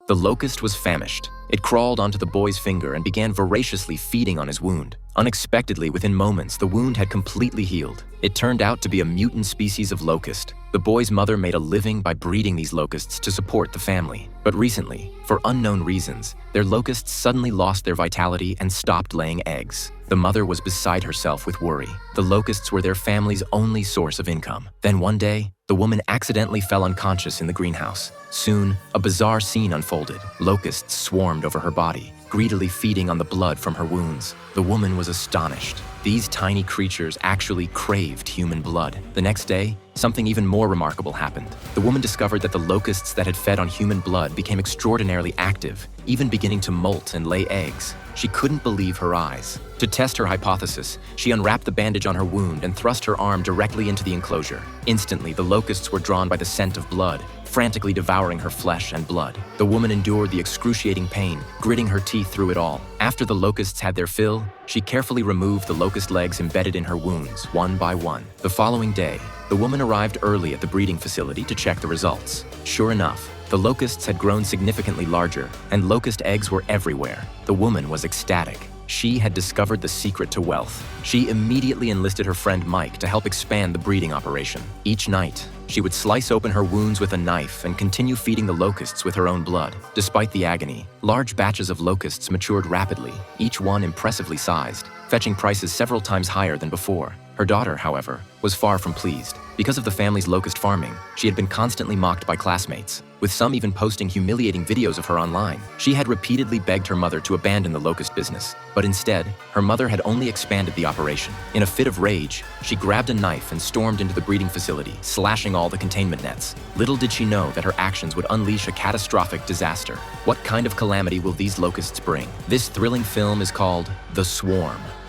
The locust was famished. It crawled onto the boy's finger and began voraciously feeding on his wound. Unexpectedly, within moments, the wound had completely healed. It turned out to be a mutant species of locust. The boy's mother made a living by breeding these locusts to support the family. But recently, for unknown reasons, their locusts suddenly lost their vitality and stopped laying eggs. The mother was beside herself with worry. The locusts were their family's only source of income. Then one day, the woman accidentally fell unconscious in the greenhouse. Soon, a bizarre scene unfolded. Locusts swarmed over her body, greedily feeding on the blood from her wounds. The woman was astonished. These tiny creatures actually craved human blood. The next day, something even more remarkable happened. The woman discovered that the locusts that had fed on human blood became extraordinarily active, even beginning to molt and lay eggs. She couldn't believe her eyes. To test her hypothesis, she unwrapped the bandage on her wound and thrust her arm directly into the enclosure. Instantly, the locusts were drawn by the scent of blood, frantically devouring her flesh and blood. The woman endured the excruciating pain, gritting her teeth through it all. After the locusts had their fill, she carefully removed the locust legs embedded in her wounds, one by one. The following day, the woman arrived early at the breeding facility to check the results. Sure enough, the locusts had grown significantly larger, and locust eggs were everywhere. The woman was ecstatic. She had discovered the secret to wealth. She immediately enlisted her friend Mike to help expand the breeding operation. Each night, she would slice open her wounds with a knife and continue feeding the locusts with her own blood. Despite the agony, large batches of locusts matured rapidly, each one impressively sized, fetching prices several times higher than before. Her daughter, however, was far from pleased. Because of the family's locust farming, she had been constantly mocked by classmates, with some even posting humiliating videos of her online. She had repeatedly begged her mother to abandon the locust business, but instead, her mother had only expanded the operation. In a fit of rage, she grabbed a knife and stormed into the breeding facility, slashing all the containment nets. Little did she know that her actions would unleash a catastrophic disaster. What kind of calamity will these locusts bring? This thrilling film is called The Swarm.